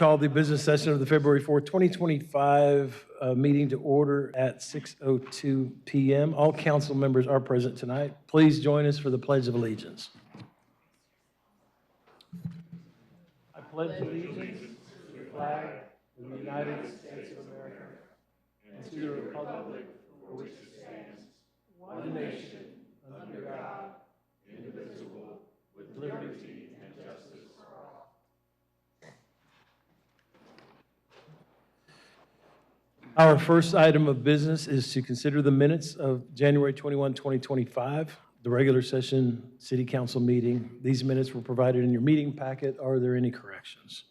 Call the business session of the February 4th, 2025 meeting to order at 6:02 p.m. All council members are present tonight. Please join us for the Pledge of Allegiance. I pledge allegiance to the flag of the United States of America and to the republic for which it stands, one nation, under God, indivisible, with liberty and justice for all. Our first item of business is to consider the minutes of January 21, 2025, the regular session city council meeting. These minutes were provided in your meeting packet. Are there any corrections?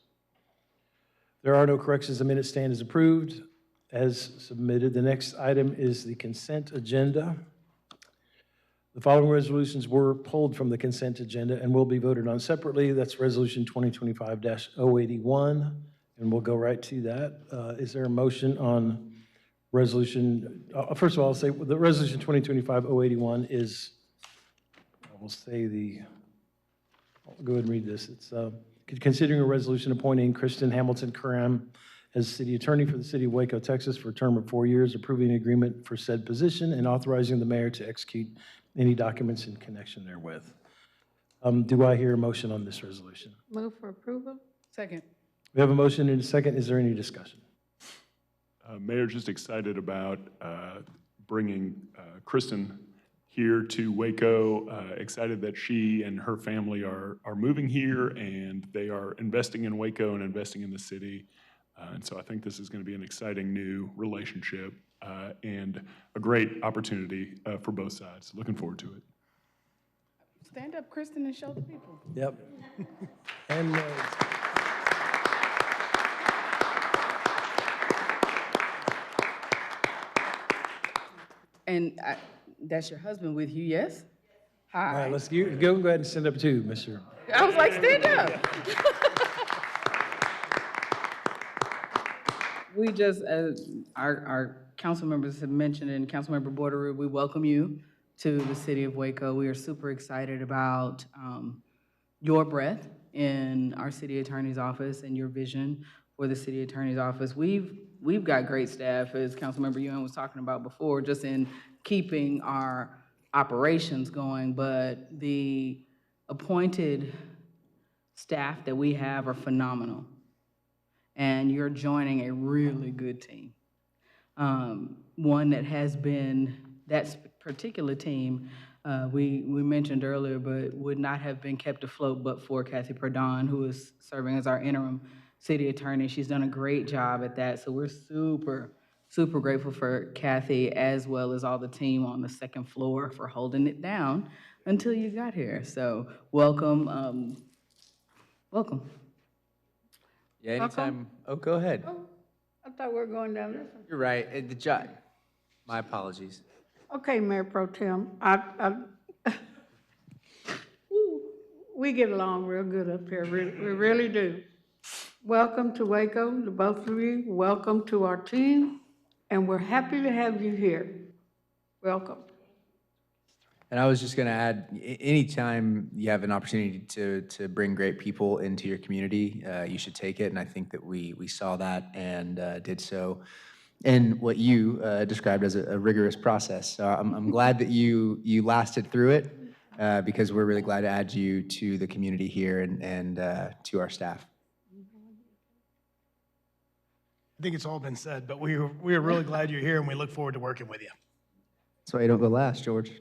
There are no corrections. The minutes stand as approved as submitted. The next item is the consent agenda. The following resolutions were pulled from the consent agenda and will be voted on separately. That's Resolution 2025-081, and we'll go right to that. Is there a motion on resolution? First of all, I'll say the Resolution 2025-081 is, I will say I'll go ahead and read this. It's considering a resolution appointing Kristen Hamilton Karam as city attorney for the city of Waco, Texas for a term of 4 years, approving an agreement for said position and authorizing the mayor to execute any documents in connection therewith. Do I hear a motion on this resolution? Move for approval. Second. We have a motion and a second. Is there any discussion? Mayor, just excited about bringing Kristen here to Waco. Excited that she and her family are moving here and they are investing in Waco and investing in the city. And so I think this is going to be an exciting new relationship and a great opportunity for both sides. Looking forward to it. Stand up, Kristen, and show the people. Yep. And And that's your husband with you, yes? Hi. all right, let's go ahead and stand up too, Mr. I was like, stand up. We just, as our council members have mentioned, and Councilmember Bordereau, we welcome you to the city of Waco. We are super excited about your breadth in our city attorney's office and your vision for the city attorney's office. We've got great staff, as Councilmember Ewan was talking about before, just in keeping our operations going, but the appointed staff that we have are phenomenal. And you're joining a really good team. One that has been, that particular team, we mentioned earlier, but would not have been kept afloat but for Kathy Perdon, who is serving as our interim city attorney. She's done a great job at that, so we're super, super grateful for Kathy, as well as all the team on the second floor for holding it down until you got here. So welcome, welcome. Yeah, anytime. Oh, go ahead. Oh, I thought we were going down this one. You're right. My apologies. Okay, Mayor Pro Tem, we get along real good up here, we really do. Welcome to Waco, to both of you. Welcome to our team, and we're happy to have you here. Welcome. And I was just going to add, anytime you have an opportunity to bring great people into your community, you should take it. And I think that we saw that and did so in what you described as a rigorous process. So I'm glad that you lasted through it because we're really glad to add you to the community here and to our staff. I think it's all been said, but we are really glad you're here and we look forward to working with you. That's why you don't go last, George.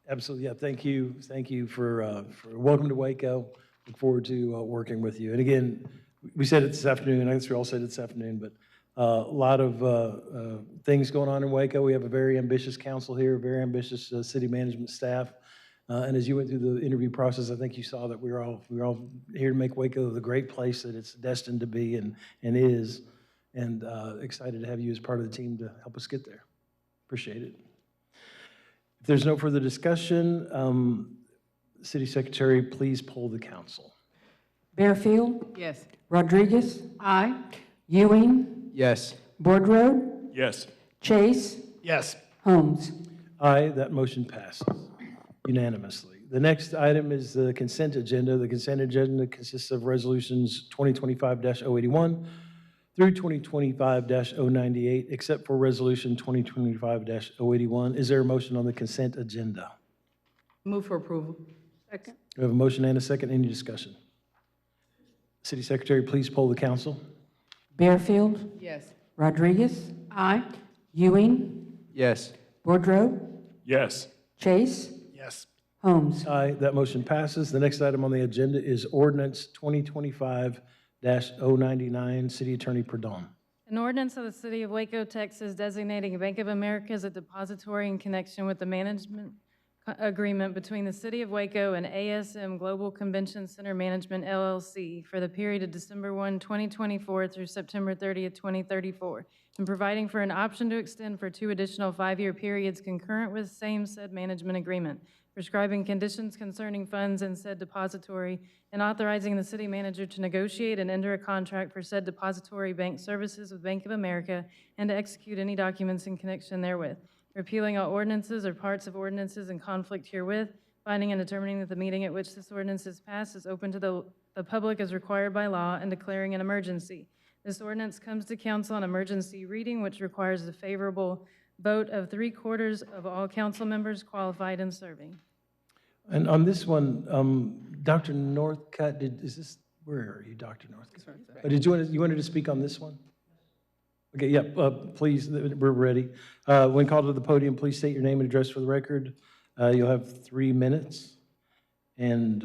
Absolutely, yeah, thank you. Thank you for welcome to Waco. Look forward to working with you. And again, we said it this afternoon, I guess we all said it this afternoon, but a lot of things going on in Waco. We have a very ambitious council here, very ambitious city management staff. And as you went through the interview process, I think you saw that we were all here to make Waco the great place that it's destined to be and is. And excited to have you as part of the team to help us get there. Appreciate it. If there's no further discussion, City Secretary, please poll the council. Bearfield, Yes. Rodriguez, Aye. Ewing, Yes. Boardrow, Yes. Chase, Yes. Holmes. Aye, that motion passes unanimously. The next item is the consent agenda. The consent agenda consists of resolutions 2025-081 through 2025-098, except for resolution 2025-081. Is there a motion on the consent agenda? Move for approval. Second. We have a motion and a second. Any discussion? City Secretary, please poll the council. Bearfield, Yes. Rodriguez, Aye. Ewing, Yes. Boudreaux, Yes. Chase, Yes. Holmes. Aye, that motion passes. The next item on the agenda is ordinance 2025-099. City Attorney Perdon. An ordinance of the City of Waco, Texas, designating Bank of America as a depository in connection with the management agreement between the City of Waco and ASM Global Convention Center Management, LLC, for the period of December 1, 2024 through September 30th, 2034, and providing for an option to extend for 2 additional 5-year periods concurrent with same said management agreement, prescribing conditions concerning funds in said depository, and authorizing the city manager to negotiate and enter a contract for said depository bank services with Bank of America and to execute any documents in connection therewith, repealing all ordinances or parts of ordinances in conflict herewith, finding and determining that the meeting at which this ordinance is passed is open to the public as required by law, and declaring an emergency. This ordinance comes to council on emergency reading, which requires the favorable vote of 3/4 of all council members qualified and serving. And on this one, Dr. Northcutt, where are you, Dr. Northcutt? You wanted to speak on this one? Okay, yeah, please, we're ready. When called to the podium, please state your name and address for the record. You'll have 3 minutes. And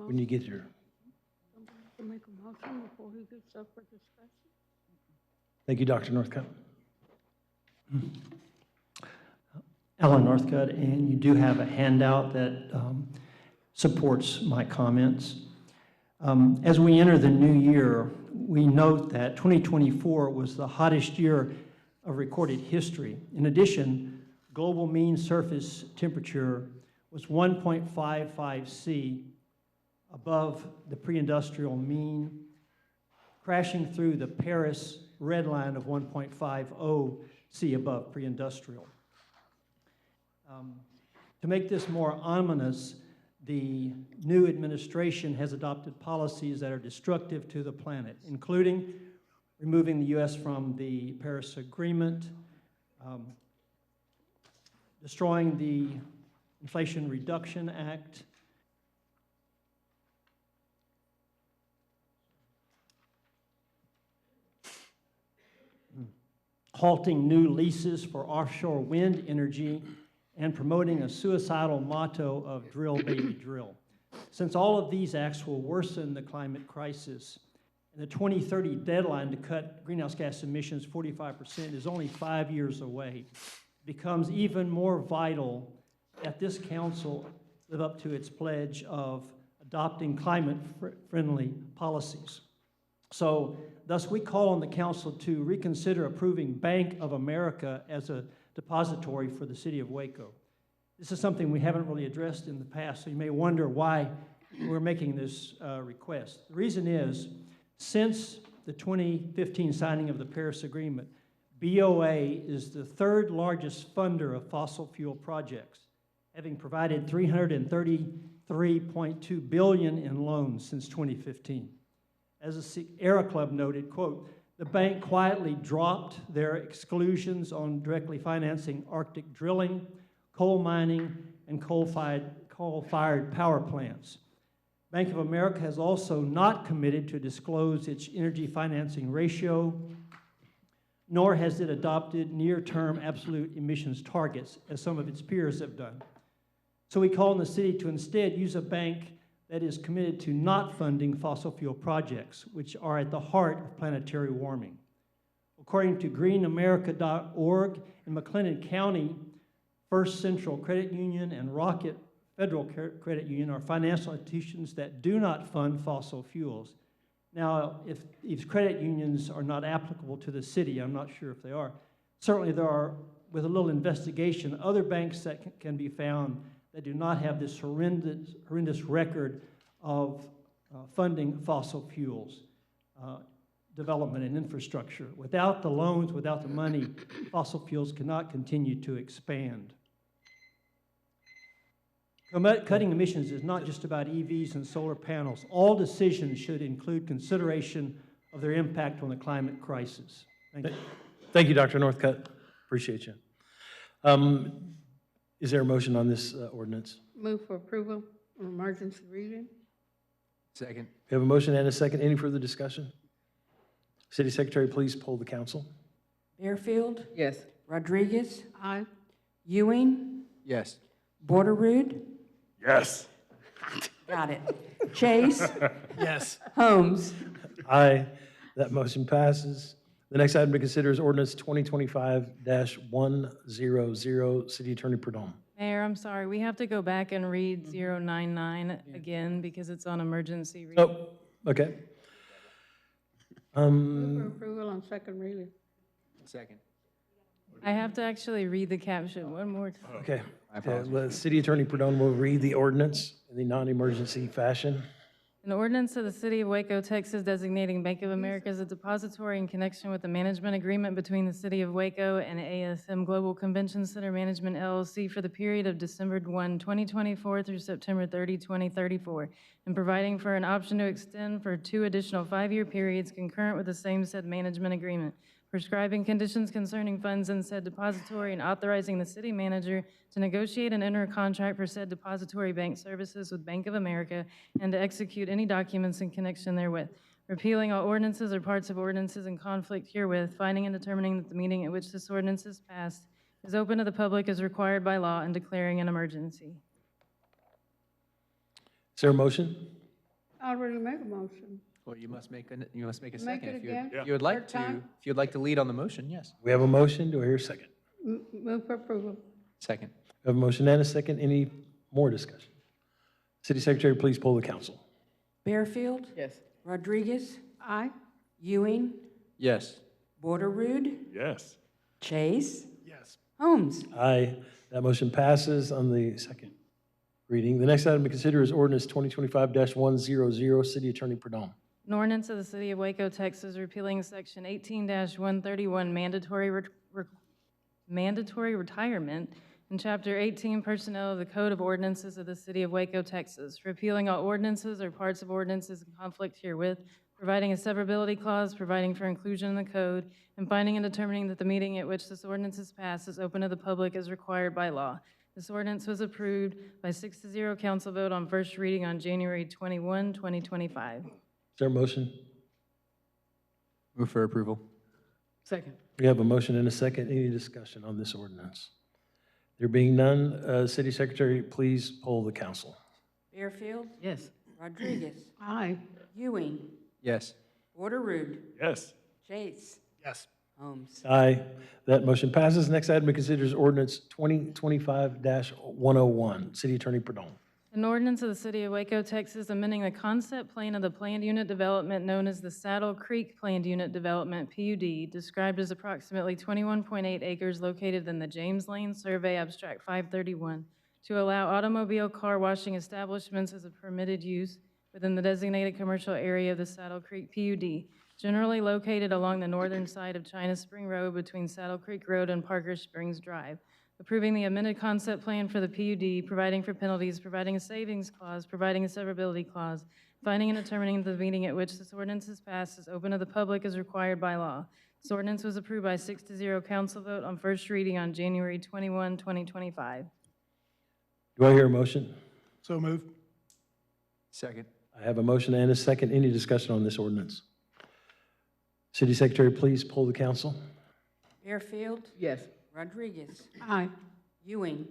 when you get here. To make a motion before he gets up for discussion. Thank you, Dr. Northcutt. Alan Northcutt, and you do have a handout that supports my comments. As we enter the new year, we note that 2024 was the hottest year of recorded history. In addition, global mean surface temperature was 1.55 C above the pre-industrial mean, crashing through the Paris red line of 1.50 C above pre-industrial. To make this more ominous, the new administration has adopted policies that are destructive to the planet, including removing the U.S. from the Paris Agreement, destroying the Inflation Reduction Act, halting new leases for offshore wind energy, and promoting a suicidal motto of drill, baby, drill. Since all of these acts will worsen the climate crisis, and the 2030 deadline to cut greenhouse gas emissions 45% is only 5 years away, it becomes even more vital that this council live up to its pledge of adopting climate-friendly policies. So, thus, we call on the council to reconsider approving Bank of America as a depository for the city of Waco. This is something we haven't really addressed in the past, so you may wonder why we're making this request. The reason is, since the 2015 signing of the Paris Agreement, BOA is the 3rd largest funder of fossil fuel projects, having provided $333.2 billion in loans since 2015. As the Sierra Club noted, quote, the bank quietly dropped their exclusions on directly financing Arctic drilling, coal mining, and coal-fired power plants. Bank of America has also not committed to disclose its energy financing ratio, nor has it adopted near-term absolute emissions targets, as some of its peers have done. So we call on the city to instead use a bank that is committed to not funding fossil fuel projects, which are at the heart of planetary warming. According to greenamerica.org, in McLennan County, First Central Credit Union and Rocket Federal Credit Union are financial institutions that do not fund fossil fuels. Now, if these credit unions are not applicable to the city, I'm not sure if they are. Certainly there are, with a little investigation, other banks that can be found that do not have this horrendous record of funding fossil fuels development and infrastructure. Without the loans, without the money, fossil fuels cannot continue to expand. Cutting emissions is not just about EVs and solar panels. All decisions should include consideration of their impact on the climate crisis. Thank you. Thank you, Dr. Northcutt. Appreciate you. Is there a motion on this ordinance? Move for approval on emergency reading. Second. We have a motion and a second. Any further discussion? City Secretary, please poll the council. Fairfield, Yes. Rodriguez, Aye. Ewing, Yes. Borderood, Yes. got it. Chase, Yes. Holmes. Aye. That motion passes. The next item to consider is ordinance 2025-100. City Attorney Perdon. Mayor, I'm sorry, we have to go back and read Mm-hmm. 099 again because it's on emergency reading. Oh, okay. Move for approval on second reading. Second. I have to actually read the caption one more time. Okay. City Attorney Perdon will read the ordinance in the non-emergency fashion. An ordinance of the City of Waco, Texas designating Bank of America as a depository in connection with the management agreement between the City of Waco and ASM Global Convention Center Management LLC for the period of December 1, 2024 through September 30, 2034, and providing for an option to extend for 2 additional 5-year periods concurrent with the same said management agreement, prescribing conditions concerning funds in said depository and authorizing the city manager to negotiate and enter a contract for said depository bank services with Bank of America and to execute any documents in connection therewith, repealing all ordinances or parts of ordinances in conflict herewith, finding and determining that the meeting at which this ordinance is passed is open to the public as required by law and declaring an emergency. Is there a motion? I already made a motion. Well, you must make a Make second it if you, again? if you would like Third to, time? if you'd like to lead on the motion, yes. We have a motion. Do I hear a second? Move for approval. Second. We have a motion and a second. Any more discussion? City Secretary, please poll the council. Fairfield, Yes. Rodriguez, Aye. Ewing, Yes. Borderood, Yes. Chase, Yes. Holmes. Aye. That motion passes on the second reading. The next item to consider is ordinance 2025-100. City Attorney Perdon. An ordinance of the City of Waco, Texas, repealing Section 18-131 mandatory retirement in Chapter 18 Personnel of the Code of Ordinances of the City of Waco, Texas, repealing all ordinances or parts of ordinances in conflict herewith, providing a severability clause, providing for inclusion in the code, and finding and determining that the meeting at which this ordinance is passed is open to the public as required by law. This ordinance was approved by 6-0 council vote on first reading on January 21, 2025. Is there a motion? Move for approval. Second. We have a motion and a second. Any discussion on this ordinance? There being none, City Secretary, please poll the council. Fairfield, Yes. Rodriguez, Aye. Ewing, Yes. Borderood, Yes. Chase, Yes. Holmes. Aye. That motion passes. Next item to consider is ordinance 2025-101. City Attorney Perdon. An ordinance of the City of Waco, Texas, amending the concept plan of the planned unit development known as the Saddle Creek Planned Unit Development, PUD, described as approximately 21.8 acres located in the James Lane Survey Abstract 531, to allow automobile car washing establishments as a permitted use within the designated commercial area of the Saddle Creek PUD, generally located along the northern side of China Spring Road between Saddle Creek Road and Parker Springs Drive. Approving the amended concept plan for the PUD, providing for penalties, providing a savings clause, providing a severability clause, finding and determining the meeting at which this ordinance is passed is open to the public as required by law. This ordinance was approved by 6-0 council vote on first reading on January 21, 2025. Do I hear a motion? So move. Second. I have a motion and a second. Any discussion on this ordinance? City Secretary, please poll the council. Fairfield, Yes. Rodriguez, Aye. Ewing,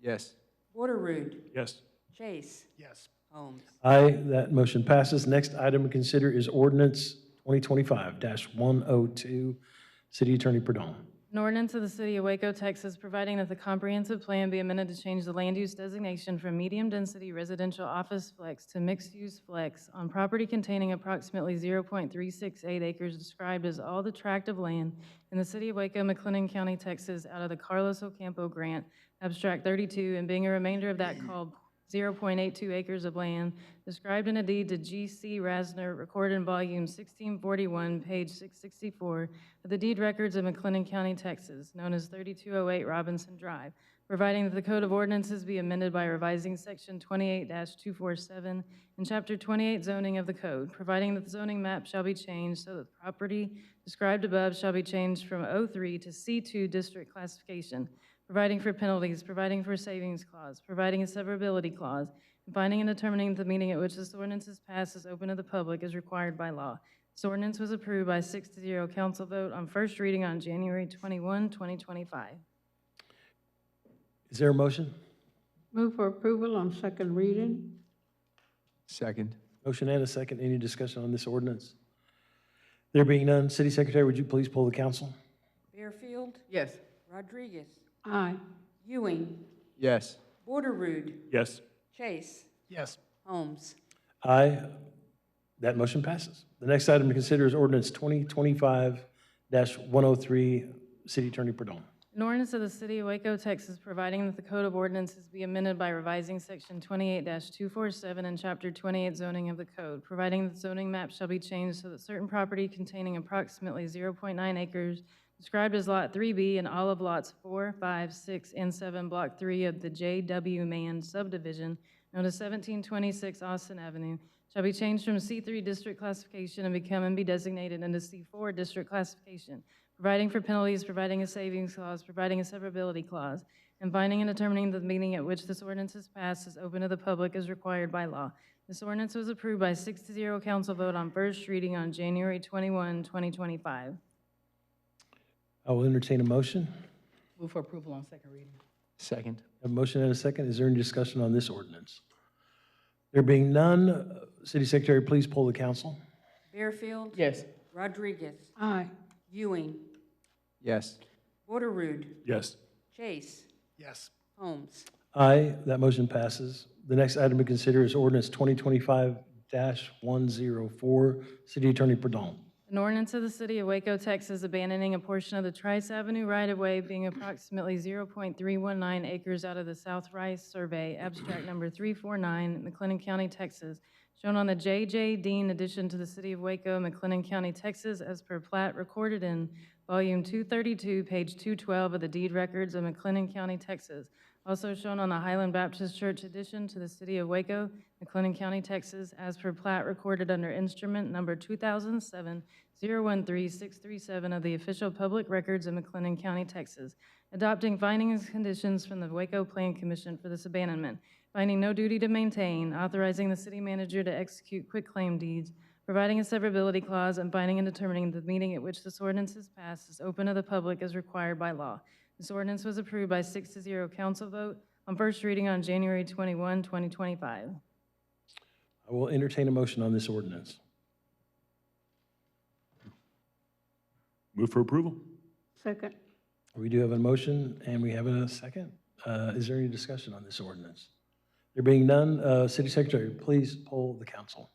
Yes. Borderood, Yes. Chase, Yes. Holmes. Aye, that motion passes. Next item to consider is ordinance 2025-102. City Attorney Perdon. An ordinance of the City of Waco, Texas, providing that the comprehensive plan be amended to change the land use designation from medium-density residential office flex to mixed-use flex on property containing approximately 0.368 acres described as all the tract of land in the City of Waco, McLennan County, Texas, out of the Carlos Ocampo Grant, Abstract 32, and being a remainder of that called 0.82 acres of land described in a deed to G.C. Rasner, recorded in volume 1641, page 664, of the deed records of McLennan County, Texas, known as 3208 Robinson Drive, providing that the Code of Ordinances be amended by revising Section 28-247 in Chapter 28 zoning of the code, providing that the zoning map shall be changed so that the property described above shall be changed from O3 to C2 district classification, providing for penalties, providing for a savings clause, providing a severability clause, and finding and determining that the meeting at which this ordinance is passed is open to the public as required by law. This ordinance was approved by 6-0 council vote on first reading on January 21, 2025. Is there a motion? Move for approval on second reading. Second. Motion and a second. Any discussion on this ordinance? There being none, City Secretary, would you please poll the council? Fairfield, Yes. Rodriguez, Aye. Ewing, Yes. Borderood, Yes. Chase, Yes. Holmes. Aye. That motion passes. The next item to consider is ordinance 2025-103, City Attorney Perdon. An ordinance of the City of Waco, Texas, providing that the Code of Ordinances be amended by revising Section 28-247 in Chapter 28 zoning of the code, providing that zoning map shall be changed so that certain property containing approximately 0.9 acres described as Lot 3B and all of Lots 4, 5, 6, and 7, Block 3 of the J.W. Mann subdivision, known as 1726 Austin Avenue, shall be changed from C3 district classification and become and be designated into C4 district classification, providing for penalties, providing a savings clause, providing a severability clause, and finding and determining that the meeting at which this ordinance is passed is open to the public as required by law. This ordinance was approved by 6-0 council vote on first reading on January 21, 2025. I will entertain a motion. Move for approval on second reading. Second. A motion and a second. Is there any discussion on this ordinance? There being none, City Secretary, please poll the council. Fairfield, Yes. Rodriguez, Aye. Ewing, Yes. Borderood, Yes. Chase, Yes. Holmes. Aye, that motion passes. The next item to consider is ordinance 2025-104, City Attorney Perdon. An ordinance of the City of Waco, Texas, abandoning a portion of the Trice Avenue right-of-way being approximately 0.319 acres out of the South Rice Survey, abstract number 349, McLennan County, Texas, shown on the J.J. Dean addition to the City of Waco, McLennan County, Texas, as per plat recorded in Volume 232, page 212 of the deed records of McLennan County, Texas, also shown on the Highland Baptist Church addition to the City of Waco, McLennan County, Texas, as per plat recorded under instrument number 2007-013-637 of the official public records of McLennan County, Texas, adopting findings and conditions from the Waco Plan Commission for this abandonment, finding no duty to maintain, authorizing the city manager to execute quitclaim deeds, providing a severability clause, and finding and determining the meeting at which this ordinance is passed is open to the public as required by law. This ordinance was approved by 6-0 council vote on first reading on January 21, 2025. I will entertain a motion on this ordinance. Move for approval. Second. We do have a motion and we have a second. Is there any discussion on this ordinance? There being none, City Secretary, please poll the council.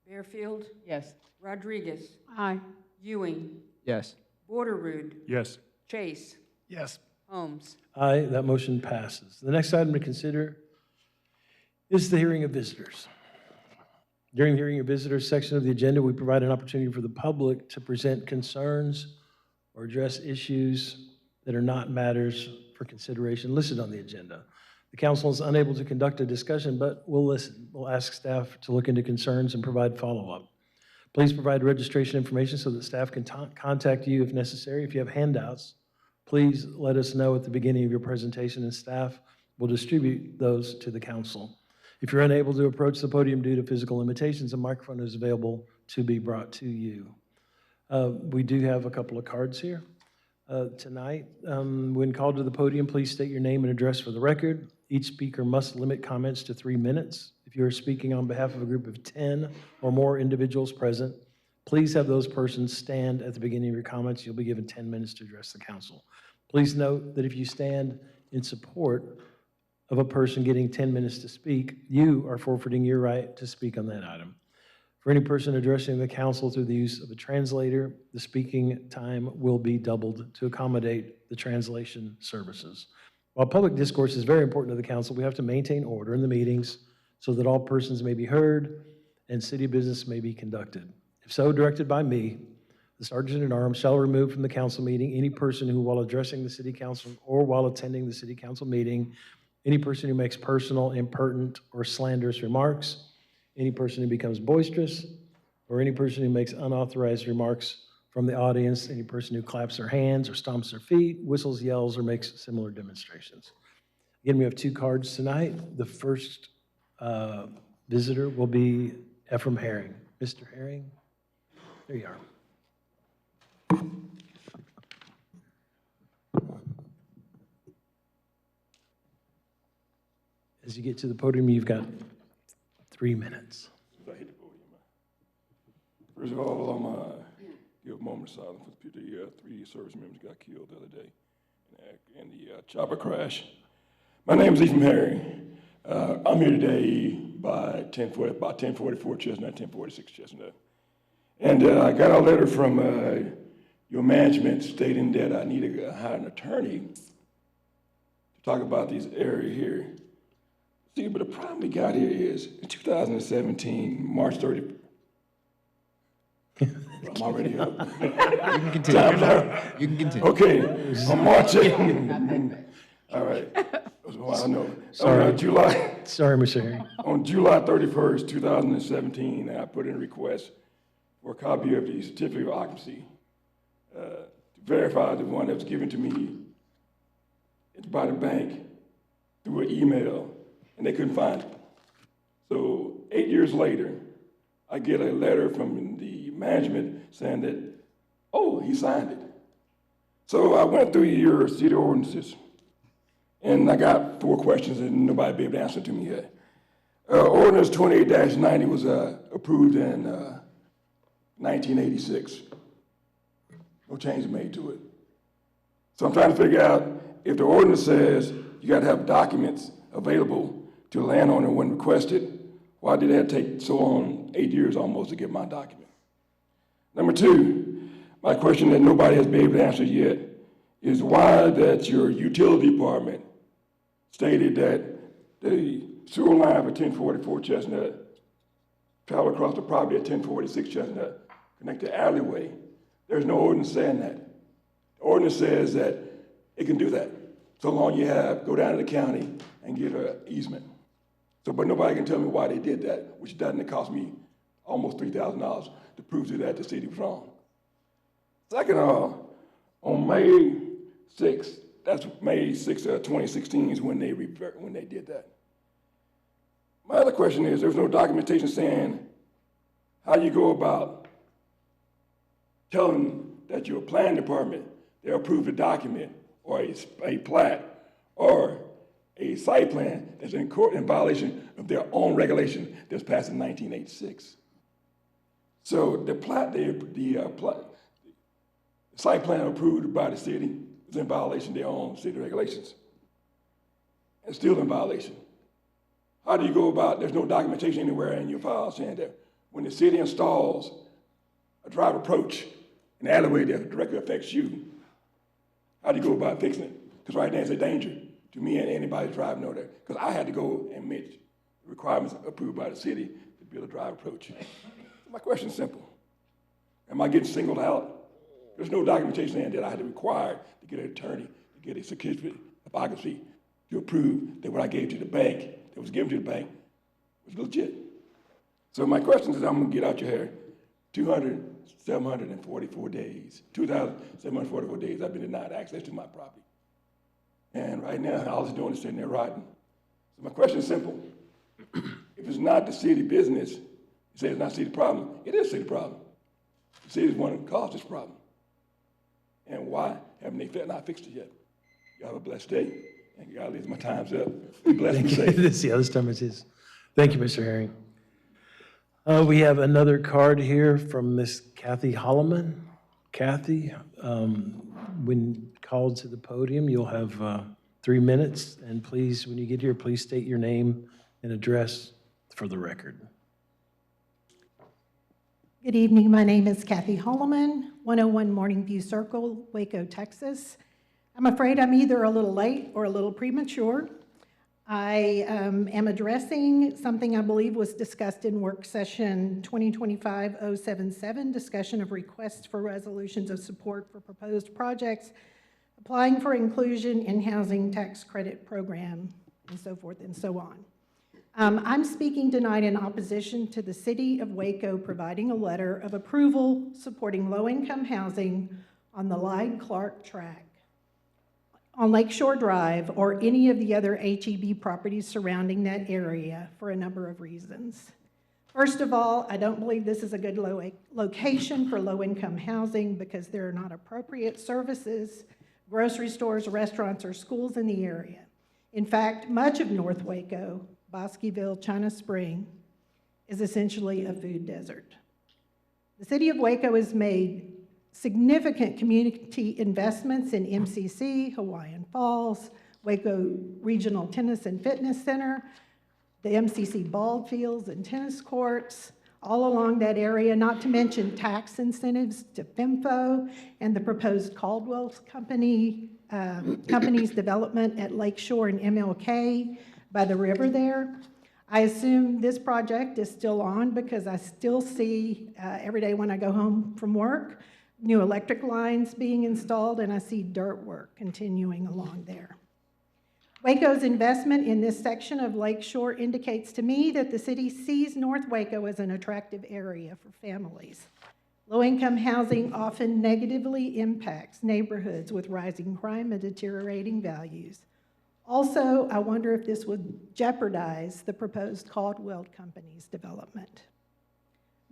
Fairfield, Yes. Rodriguez, Aye. Ewing, Yes. Borderood, Yes. Chase, Yes. Holmes. Aye, that motion passes. The next item to consider is the hearing of visitors. During the hearing of visitors section of the agenda, we provide an opportunity for the public to present concerns or address issues that are not matters for consideration listed on the agenda. The council is unable to conduct a discussion, but we'll listen. We'll ask staff to look into concerns and provide follow-up. Please provide registration information so that staff can contact you if necessary. If you have handouts, please let us know at the beginning of your presentation, and staff will distribute those to the council. If you're unable to approach the podium due to physical limitations, a microphone is available to be brought to you. We do have a couple of cards here tonight. When called to the podium, please state your name and address for the record. Each speaker must limit comments to 3 minutes. If you are speaking on behalf of a group of 10 or more individuals present, please have those persons stand at the beginning of your comments. You'll be given 10 minutes to address the council. Please note that if you stand in support of a person getting 10 minutes to speak, you are forfeiting your right to speak on that item. For any person addressing the council through the use of a translator, the speaking time will be doubled to accommodate the translation services. While public discourse is very important to the council, we have to maintain order in the meetings so that all persons may be heard and city business may be conducted. If so directed by me, the Sergeant at Arms shall remove from the council meeting any person who, while addressing the city council or while attending the city council meeting, any person who makes personal, impertinent, or slanderous remarks, any person who becomes boisterous, or any person who makes unauthorized remarks from the audience, any person who claps their hands or stomps their feet, whistles, yells, or makes similar demonstrations. Again, we have 2 cards tonight. The first visitor will be Ephraim Herring. Mr. Herring, there you are. As you get to the podium, you've got 3 minutes. First of all, I'm going to give a moment of silence for the 3 service members who got killed the other day in the chopper crash. My name is Ephraim Herring. I'm here today by 1044 Chestnut, 1046 Chestnut. And I got a letter from your management stating that I need to hire an attorney to talk about this area here. See, but the problem we got here is in 2017, March 30th. I'm already up. You can continue. You can continue. Okay, on March 8th. All right. Well, I know. Sorry. July. Sorry, Mr. Herring. On July 31st, 2017, I put in a request for a copy of the certificate of occupancy to verify the one that was given to me by the bank through an email, and they couldn't find it. So 8 years later, I get a letter from the management saying that, oh, he signed it. So I went through your city ordinances, and I got 4 questions, and nobody be able to answer to me yet. Ordinance 28-90 was approved in 1986. No change made to it. So I'm trying to figure out if the ordinance says you got to have documents available to a landowner when requested, why did that take so long, 8 years almost, to get my document? Number 2, my question that nobody has been able to answer yet is why that your utility department stated that the sewer line for 1044 Chestnut travel across the property at 1046 Chestnut, connect the alleyway. There's no ordinance saying that. The ordinance says that it can do that, so long you go down to the county and get an easement. So, but nobody can tell me why they did that, which doesn't cost me almost $3,000 to prove to that the city was wrong. Second of all, on May 6th, that's May 6th, 2016 is when they did that. My other question is, there was no documentation saying how you go about telling that your planning department, they approved a document or a plat or a site plan that's in violation of their own regulation that was passed in 1986. So the site plan approved by the city is in violation of their own city regulations. It's still in violation. How do you go about, there's no documentation anywhere in your file saying that when the city installs a drive approach, an alleyway that directly affects you, how do you go about fixing it? Because right now it's a danger to me and anybody driving over there. Because I had to go and meet the requirements approved by the city to build a drive approach. My question is simple. Am I getting singled out? There's no documentation saying that I had to require to get an attorney to get a certificate of occupancy to approve that what I gave to the bank, that was given to the bank, was legit. So my question is, I'm gonna get out your hair. 2,744 days, 2,744 days I've been denied access to my property. And right now, all it's doing is sitting there rotting. So my question is simple. If it's not the city business, you say it's not a city problem, it is a city problem. The city is one that caused this problem. And why haven't they not fixed it yet? You have a blessed day. And God leaves my time's up. Be blessed and safe. This time it's his. Thank you, Mr. Herring. We have another card here from Miss Kathy Holloman. Kathy, when called to the podium, you'll have 3 minutes. And please, when you get here, please state your name and address for the record. Good evening. My name is Kathy Holloman, 101 Morning View Circle, Waco, Texas. I'm afraid I'm either a little late or a little premature. I am addressing something I believe was discussed in work session 2025-077, discussion of requests for resolutions of support for proposed projects, applying for inclusion in housing tax credit program, and so forth and so on. I'm speaking tonight in opposition to the City of Waco providing a letter of approval supporting low-income housing on the Lyde-Clark tract on Lakeshore Drive or any of the other HEB properties surrounding that area for a number of reasons. First of all, I don't believe this is a good location for low-income housing because there are not appropriate services, grocery stores, restaurants, or schools in the area. In fact, much of North Waco, Bosqueville, China Spring, is essentially a food desert. The City of Waco has made significant community investments in MCC, Hawaiian Falls, Waco Regional Tennis and Fitness Center, the MCC ball fields and tennis courts, all along that area, not to mention tax incentives to FEMFO and the proposed Caldwell company's development at Lakeshore and MLK by the river there. I assume this project is still on because I still see every day when I go home from work, new electric lines being installed, and I see dirt work continuing along there. Waco's investment in this section of Lakeshore indicates to me that the city sees North Waco as an attractive area for families. Low-income housing often negatively impacts neighborhoods with rising crime and deteriorating values. Also, I wonder if this would jeopardize the proposed Caldwell Company's development.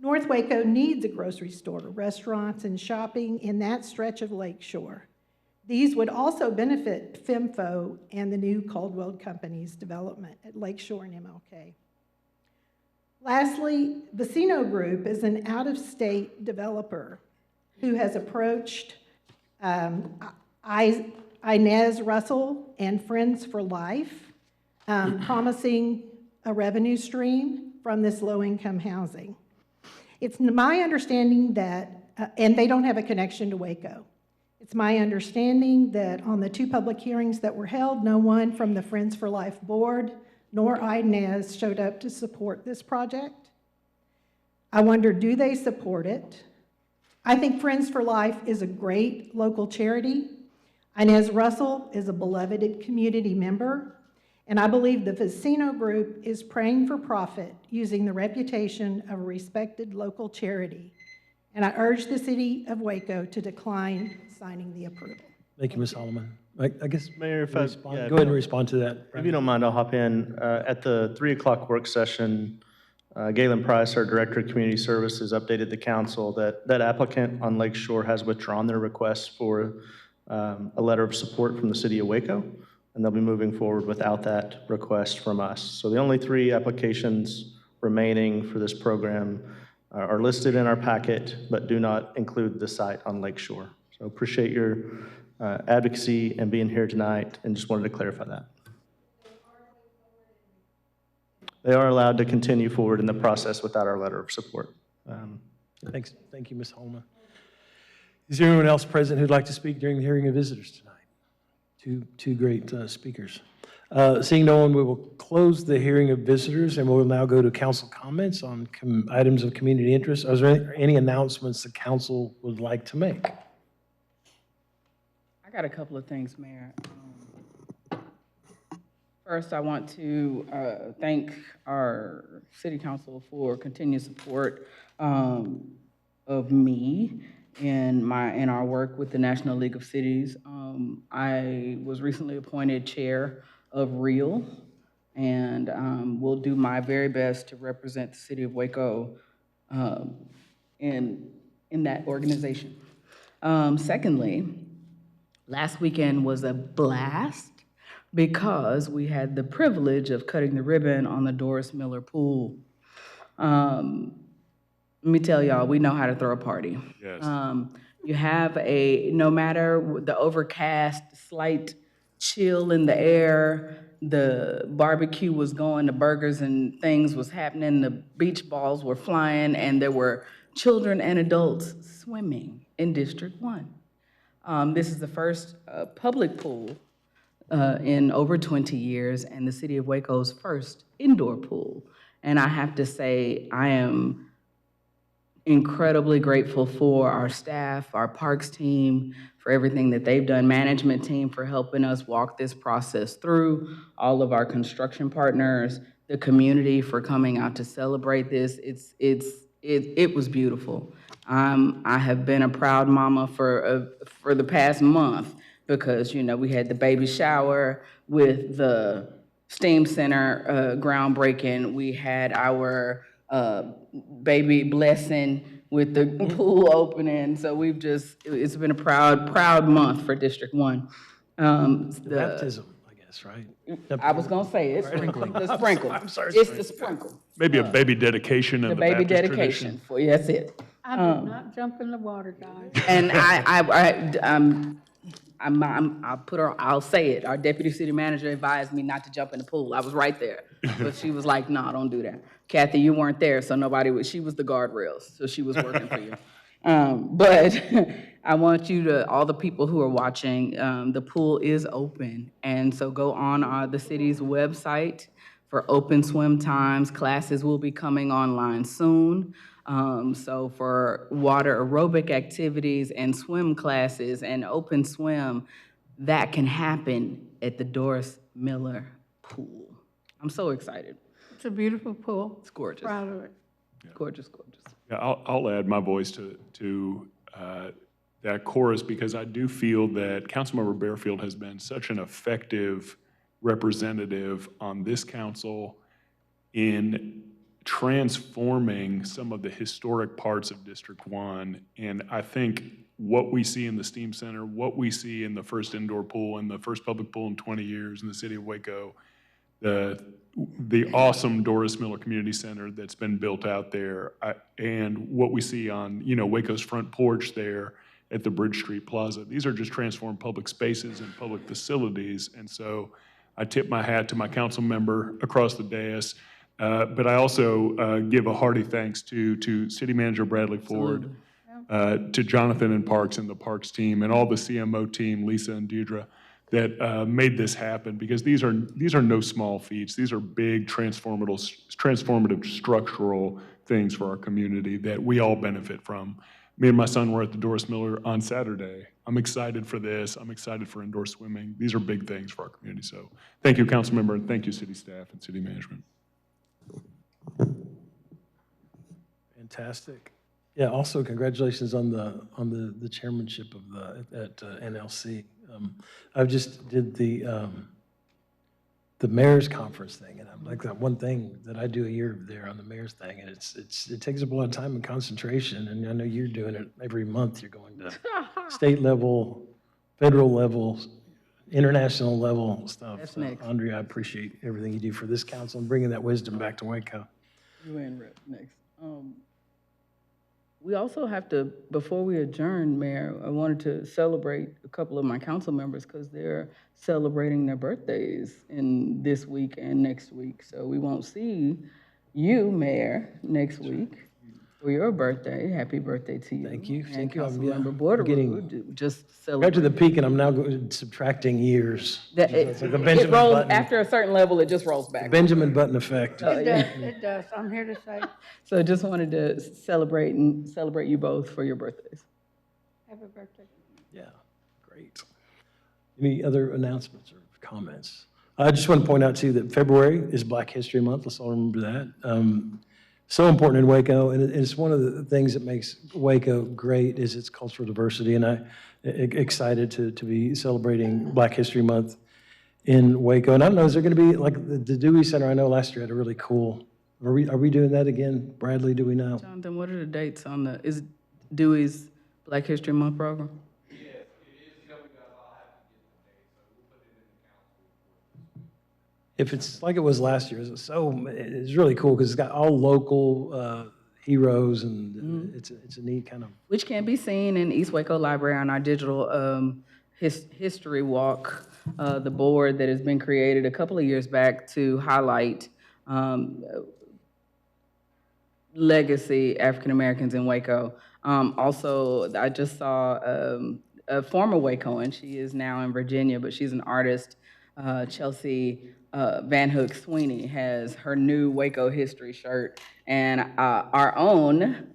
North Waco needs a grocery store, restaurants, and shopping in that stretch of Lakeshore. These would also benefit FEMFO and the new Caldwell Company's development at Lakeshore and MLK. Lastly, Vecino Group is an out-of-state developer who has approached Inez Russell and Friends for Life, promising a revenue stream from this low-income housing. It's my understanding that, and they don't have a connection to Waco. It's my understanding that on the 2 public hearings that were held, no one from the Friends for Life board nor Inez showed up to support this project. I wonder, do they support it? I think Friends for Life is a great local charity. Inez Russell is a beloved community member, and I believe the Vecino Group is praying for profit using the reputation of a respected local charity. And I urge the City of Waco to decline signing the approval. Thank you, Ms. Holloman. I guess, Mayor, if go ahead and respond to that. If you don't mind, I'll hop in. At the 3 o'clock work session, Galen Price, our Director of Community Services, updated the council that applicant on Lakeshore has withdrawn their request for a letter of support from the City of Waco, and they'll be moving forward without that request from us. So the only 3 applications remaining for this program are listed in our packet, but do not include the site on Lakeshore. So appreciate your advocacy and being here tonight, and just wanted to clarify that. They are allowed to continue forward in the process without our letter of support. Thanks. Thank you, Ms. Holman. Is there anyone else present who'd like to speak during the hearing of visitors tonight? Two great speakers. Seeing no one, we will close the hearing of visitors, and we'll now go to council comments on items of community interest. Are there any announcements the council would like to make? I got a couple of things, Mayor. First, I want to thank our city council for continued support of me in our work with the National League of Cities. I was recently appointed chair of REAL, and will do my very best to represent the city of Waco in that organization. Secondly, last weekend was a blast because we had the privilege of cutting the ribbon on the Doris Miller Pool. Let me tell y'all, we know how to throw a party. Yes. You have no matter the overcast, slight chill in the air, the barbecue was going, the burgers and things was happening, the beach balls were flying, and there were children and adults swimming in District 1. This is the first public pool in over 20 years and the city of Waco's first indoor pool. And I have to say, I am incredibly grateful for our staff, our parks team, for everything that they've done, management team for helping us walk this process through, all of our construction partners, the community for coming out to celebrate this. It was beautiful. I have been a proud mama for the past month because, you know, we had the baby shower with the STEAM Center groundbreaking. We had our baby blessing with the pool opening. So it's been a proud month for District 1. The baptism, I guess, right? I was gonna say it, the sprinkle. I'm sorry. It's the sprinkle, Maybe a baby dedication in the the baby Baptist dedication tradition. that's it. I did not jump in the water, guys. And I'll say it. Our deputy city manager advised me not to jump in the pool. I was right there. But she was like, no, don't do that. Kathy, you weren't there, so she was the guardrails, so she was working for you. But I want you to, all the people who are watching, the pool is open. And so go on the city's website for open swim times. Classes will be coming online soon. So for water aerobic activities and swim classes and open swim, that can happen at the Doris Miller Pool. I'm so excited. It's a beautiful pool. It's gorgeous. Proud of it. Gorgeous, gorgeous. Yeah, I'll add my voice to that chorus because I do feel that Councilmember Barefield has been such an effective representative on this council in transforming some of the historic parts of District 1. And I think what we see in the STEAM Center, what we see in the first indoor pool and the first public pool in 20 years in the city of Waco, the awesome Doris Miller Community Center that's been built out there, and what we see on, you know, Waco's front porch there at the Bridge Street Plaza. These are just transformed public spaces and public facilities. And so I tip my hat to my council member across the dais, but I also give a hearty thanks to City Manager Bradley Ford, to Jonathan and Parks and the Parks team, and all the CMO team, Lisa and Deirdre, that made this happen, because these are no small feats. These are big transformative structural things for our community that we all benefit from. Me and my son were at the Doris Miller on Saturday. I'm excited for this. I'm excited for indoor swimming. These are big things for our community. So thank you, council member, and thank you, city staff and city management. Fantastic. Yeah, also congratulations on the chairmanship of at NLC. I just did the mayor's conference thing, and I'm like that one thing that I do a year there on the mayor's thing, and it takes up a lot of time and concentration, and I know you're doing it every month. You're going to state level, federal level, international level stuff. That's So, next. Andrea, I appreciate everything you do for this council and bringing that wisdom back to Waco. You and Rip next. We also have to, before we adjourn, Mayor, I wanted to celebrate a couple of my council members because they're celebrating their birthdays in this week and next week. So we won't see you, Mayor, next week for your birthday. Happy birthday to you. Thank you. And Thank you. I'm Councilmember getting- Borderoux, just Got to celebrate. the peak, and I'm now subtracting years. It's like the It Benjamin rolls, Button, after a certain level, it just rolls back. Benjamin Button effect. It does. I'm here to say, So just wanted to celebrate you both for your birthdays. happy birthday. Yeah, great. Any other announcements or comments? I just want to point out too that February is Black History Month. Let's all remember that. So important in Waco, and it's one of the things that makes Waco great is its cultural diversity. And I'm excited to be celebrating Black History Month in Waco. And I don't know, is there going to be like the Dewey Center? I know last year had a really cool. Are we doing that again, Bradley? Do we know? Jonathan, what are the dates on is Dewey's Black History Month program? If it's like it was last year, it's really cool because it's got all local heroes, and it's a neat kind of. Which can be seen in East Waco Library on our digital history walk, the board that has been created a couple of years back to highlight legacy African Americans in Waco. Also, I just saw a former Wacoan. She is now in Virginia, but she's an artist, Chelsea Van Hook Sweeney has her new Waco history shirt. And our own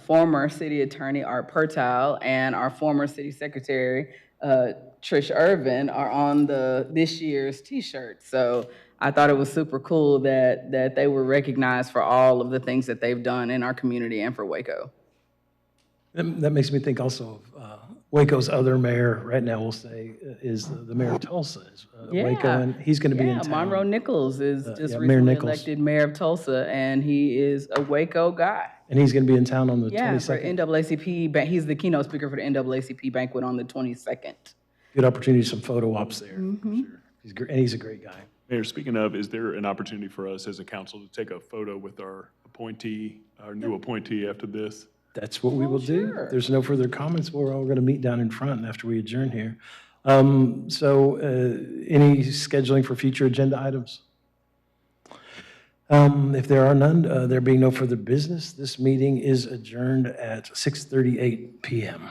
former city attorney, Art Pertile, and our former city secretary, Trish Irvin, are on this year's T-shirt. So I thought it was super cool that they were recognized for all of the things that they've done in our community and for Waco. That makes me think also of Waco's other mayor right now, we'll say, is the mayor of Tulsa, is Waco, and he's going to be in town. Monroe Nichols is just yeah, Mayor recently Nichols. elected mayor of Tulsa, and he is a Waco guy. And he's going to be in town on the Yeah, for 22nd. NAACP, he's the keynote speaker for the NAACP banquet on the 22nd. Good opportunity, some photo ops there. Mm-hmm. Sure. And he's a great guy. Mayor, speaking of, is there an opportunity for us as a council to take a photo with our appointee, our new appointee after this? That's what we will do. sure. If there's no further comments, we're all going to meet down in front after we adjourn here. So any scheduling for future agenda items? If there are none, there being no further business, this meeting is adjourned at 6:38 PM.